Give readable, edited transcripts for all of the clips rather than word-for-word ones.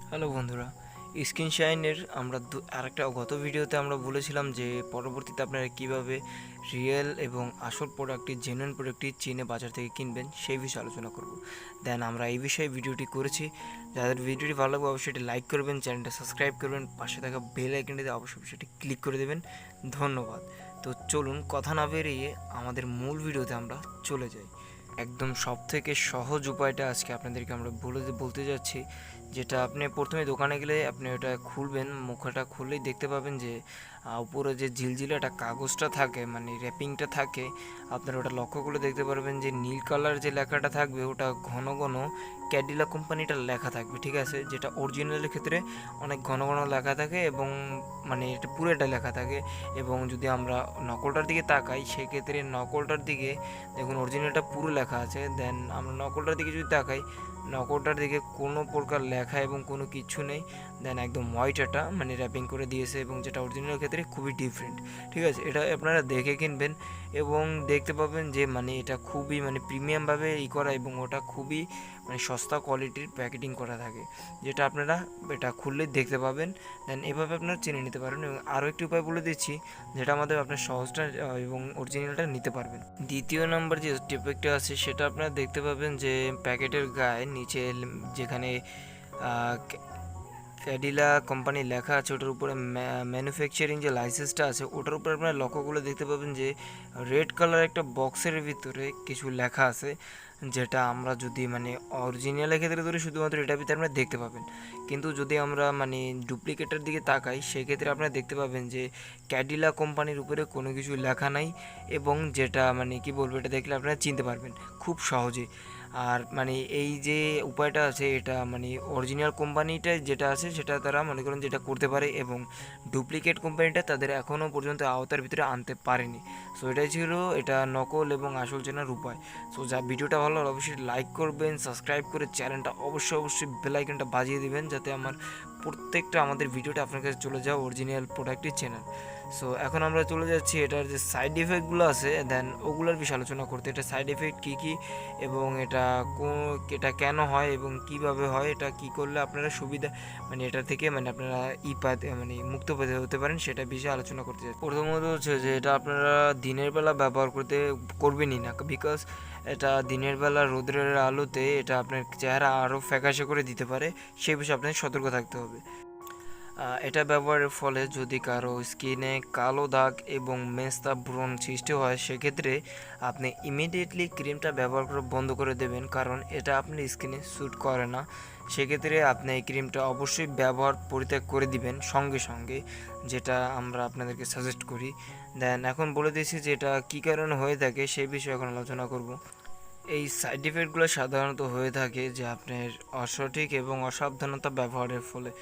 Hello বন্ধুরা, screen শাইনের আমরা আরেকটা গত ভিডিওতে আমরা বলেছিলাম যে পরবর্তীতে আপনারা কিভাবে রিয়েল এবং আসল প্রোডাক্টটি জেনুইন প্রোডাক্টটি চীনে বাজার থেকে কিনবেন সেই বিষয়ে আলোচনা করব। দেন আমরা এই বিষয়ে ভিডিওটি করেছি। যাদের ভিডিওটি ভালো লাগবে অবশ্যই এটি লাইক করবেন, চ্যানেলটা সাবস্ক্রাইব করবেন, পাশে থাকা বেল আইকনটিতে অবশ্যই সেটি ক্লিক করে দেবেন। ধন্যবাদ। তো চলুন কথা না বেরিয়ে আমাদের মূল ভিডিওতে আমরা চলে যাই। একদম সব থেকে সহজ উপায়টা আজকে আপনাদেরকে আমরা বলতে যাচ্ছি, যেটা আপনি প্রথমে দোকানে গেলে আপনি ওটা খুলবেন, মুখটা খুললেই দেখতে পাবেন যে উপরে যে ঝিলঝিলে একটা কাগজটা থাকে, মানে র্যাপিংটা থাকে, আপনারা ওটা লক্ষ্য করলে দেখতে পারবেন যে নীল কালার যে লেখাটা থাকবে ওটা ঘন ঘন ক্যাডিলা কোম্পানিটার লেখা থাকবে, ঠিক আছে? যেটা অরিজিনালের ক্ষেত্রে অনেক ঘন ঘন লেখা থাকে এবং মানে এটা পুরোটা লেখা থাকে। এবং যদি আমরা নকলটার দিকে তাকাই সেক্ষেত্রে নকলটার দিকে দেখুন অরিজিনালটা পুরো লেখা আছে। দেন আমরা নকলটার দিকে যদি তাকাই, নকলটার দিকে কোনো প্রকার লেখা এবং কোনো কিছু নেই। দেন একদম হোয়াইট এটা মানে র্যাপিং করে দিয়েছে, এবং যেটা অরিজিনাল ক্ষেত্রে খুবই ডিফারেন্ট, ঠিক আছে? এটা আপনারা দেখে কিনবেন এবং দেখতে পাবেন যে মানে এটা খুবই মানে প্রিমিয়ামভাবে করা, এবং ওটা খুবই মানে সস্তা কোয়ালিটির প্যাকেটিং করা থাকে, যেটা আপনারা এটা খুললেই দেখতে পাবেন। দেন এভাবে আপনারা চিনে নিতে পারবেন। এবং আরও একটি উপায় বলে দিচ্ছি, যেটা আমাদের আপনার সহজটা এবং অরিজিনালটা নিতে পারবেন। দ্বিতীয় নাম্বার যে টিপেকটা আছে সেটা আপনারা দেখতে পাবেন যে প্যাকেটের গায়ে নিচে যেখানে ক্যাডিলা কোম্পানি লেখা আছে ওটার উপরে ম্যানুফ্যাকচারিং যে লাইসেন্সটা আছে ওটার উপরে আপনারা লক্ষ্য করলে দেখতে পাবেন যে রেড কালার একটা বক্সের ভিতরে কিছু লেখা আছে, যেটা আমরা যদি মানে অরিজিনালের ক্ষেত্রে ধরি শুধুমাত্র এটার ভিতরে আপনারা দেখতে পাবেন। কিন্তু যদি আমরা মানে ডুপ্লিকেটের দিকে তাকাই সেক্ষেত্রে আপনারা দেখতে পাবেন যে ক্যাডিলা কোম্পানির উপরে কোনো কিছু লেখা নাই, এবং যেটা মানে কি বলবো, এটা দেখলে আপনারা চিনতে পারবেন খুব সহজে। আর মানে এই যে উপায়টা আছে এটা মানে অরিজিনাল কোম্পানিটা যেটা আছে সেটা তারা মনে করেন যেটা করতে পারে, এবং ডুপ্লিকেট কোম্পানিটা তাদের এখনও পর্যন্ত আওতার ভিতরে আনতে পারেনি। সো এটাই ছিল এটা নকল এবং আসল চেনার উপায়। সো যা ভিডিওটা ভালো হলে অবশ্যই লাইক করবেন, সাবস্ক্রাইব করে চ্যানেলটা অবশ্যই বেল আইকনটা বাজিয়ে দিবেন, যাতে প্রত্যেকটা আমাদের ভিডিওটা আপনার কাছে চলে যাও অরিজিনাল প্রোডাক্টই চ্যানেল। সো এখন আমরা চলে যাচ্ছি এটার যে সাইড ইফেক্টগুলো আছে, দেন ওগুলোর বিষয়ে আলোচনা করতে। এটা সাইড ইফেক্ট কী কী এবং এটা কেন হয় এবং কিভাবে হয়, এটা কি করলে আপনারা সুবিধা মানে এটা থেকে মানে আপনারা পাতে মানে মুক্ত হতে পারেন, সেটা বিষয়ে আলোচনা করতে চাই। প্রথমত হচ্ছে যে এটা আপনারা দিনের বেলা ব্যবহার করবেনই না, বিকজ এটা দিনের বেলা রোদের আলোতে এটা আপনার চেহারা আরও ফ্যাকাশে করে দিতে পারে, সেই বিষয়ে আপনাকে সতর্ক থাকতে হবে। এটা ব্যবহারের ফলে যদি কারো স্কিনে কালো দাগ এবং মেস্তা ব্রণ সৃষ্টি হয় সেক্ষেত্রে আপনি ইমিডিয়েটলি ক্রিমটা ব্যবহার করা বন্ধ করে দেবেন, কারণ এটা আপনার স্কিনে স্যুট করে না। সেক্ষেত্রে আপনি এই ক্রিমটা অবশ্যই ব্যবহার পরিত্যাগ করে দিবেন সঙ্গে সঙ্গে, যেটা আমরা আপনাদেরকে সাজেস্ট করি। দেন এখন বলে দিয়েছি যে এটা কী কারণে হয়ে থাকে সেই বিষয়ে এখন আলোচনা করব। এই সাইড ইফেক্টগুলো সাধারণত হয়ে থাকে যে আপনার অসঠিক এবং অসাবধানতা ব্যবহারের ফলে।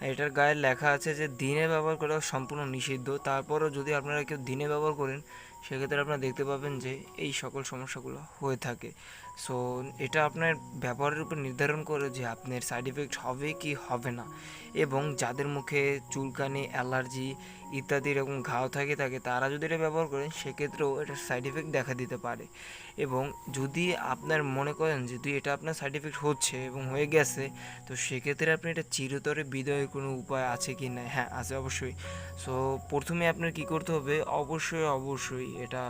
এটার গায়ে লেখা আছে যে দিনে ব্যবহার করা সম্পূর্ণ নিষিদ্ধ, তারপরও যদি আপনারা কেউ দিনে ব্যবহার করেন সেক্ষেত্রে আপনারা দেখতে পাবেন যে এই সকল সমস্যাগুলো হয়ে থাকে। সো এটা আপনার ব্যবহারের উপর নির্ধারণ করে যে আপনার সাইড ইফেক্ট হবে কি হবে না। এবং যাদের মুখে চুলকানি, অ্যালার্জি ইত্যাদি এরকম ঘাও থাকে তারা যদি এটা ব্যবহার করেন সেক্ষেত্রেও এটার সাইড ইফেক্ট দেখা দিতে পারে। এবং যদি আপনার মনে করেন যদি এটা আপনার সাইড ইফেক্ট হচ্ছে এবং হয়ে গেছে, তো সেক্ষেত্রে আপনি এটা চিরতরে বিদায়ের কোনো উপায় আছে কি না? হ্যাঁ, আছে অবশ্যই। সো প্রথমে আপনার কী করতে হবে, অবশ্যই এটা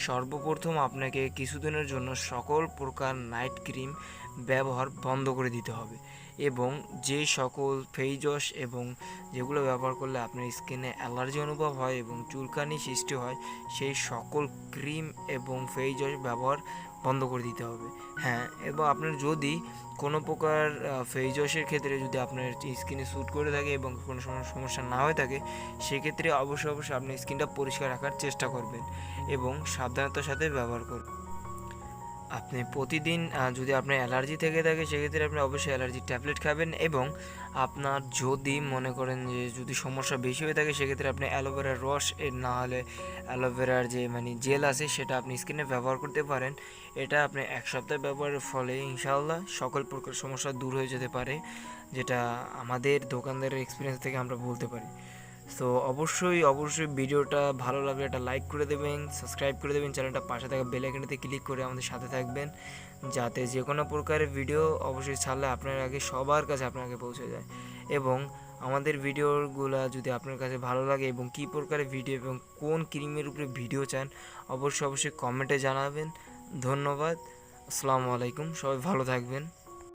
সর্বপ্রথম আপনাকে কিছুদিনের জন্য সকল প্রকার নাইট ক্রিম ব্যবহার বন্ধ করে দিতে হবে, এবং যে সকল ফেস ওয়াশ এবং যেগুলো ব্যবহার করলে আপনার স্কিনে অ্যালার্জি অনুভব হয় এবং চুলকানি সৃষ্টি হয় সেই সকল ক্রিম এবং ফেস ওয়াশ ব্যবহার বন্ধ করে দিতে হবে। হ্যাঁ, এবং আপনার যদি কোনো প্রকার ফেস ওয়াশের ক্ষেত্রে যদি আপনার স্কিনে স্যুট করে থাকে এবং কোনো সমস্যা না হয়ে থাকে সেক্ষেত্রে অবশ্যই আপনি স্কিনটা পরিষ্কার রাখার চেষ্টা করবেন এবং সাবধানতার সাথে ব্যবহার করবেন। আপনি প্রতিদিন যদি আপনার অ্যালার্জি থেকে থাকে সেক্ষেত্রে আপনি অবশ্যই অ্যালার্জির ট্যাবলেট খাবেন, এবং আপনার যদি মনে করেন যে যদি সমস্যা বেশি হয়ে থাকে সেক্ষেত্রে আপনি অ্যালোভেরার রস না হলে অ্যালোভেরার যে মানে জেল আছে সেটা আপনি স্কিনে ব্যবহার করতে পারেন। এটা আপনি এক সপ্তাহ ব্যবহারের ফলে ইনশাআল্লাহ সকল প্রকার সমস্যা দূর হয়ে যেতে পারে, যেটা আমাদের দোকানদারের এক্সপিরিয়েন্স থেকে আমরা বলতে পারি। সো অবশ্যই ভিডিওটা ভালো লাগলে একটা লাইক করে দেবেন, সাবস্ক্রাইব করে দেবেন, চ্যানেলটা পাশে থাকা বেল আইকনটিতে ক্লিক করে আমাদের সাথে থাকবেন, যাতে যে কোনো প্রকারের ভিডিও অবশ্যই ছাড়লে আপনার আগে সবার কাছে আপনার আগে পৌঁছে যায়। এবং আমাদের ভিডিওগুলো যদি আপনার কাছে ভালো লাগে এবং কী প্রকারের ভিডিও এবং কোন ক্রিমের উপরে ভিডিও চান অবশ্যই কমেন্টে জানাবেন। ধন্যবাদ। আসসালামু আলাইকুম, সবাই ভালো থাকবেন।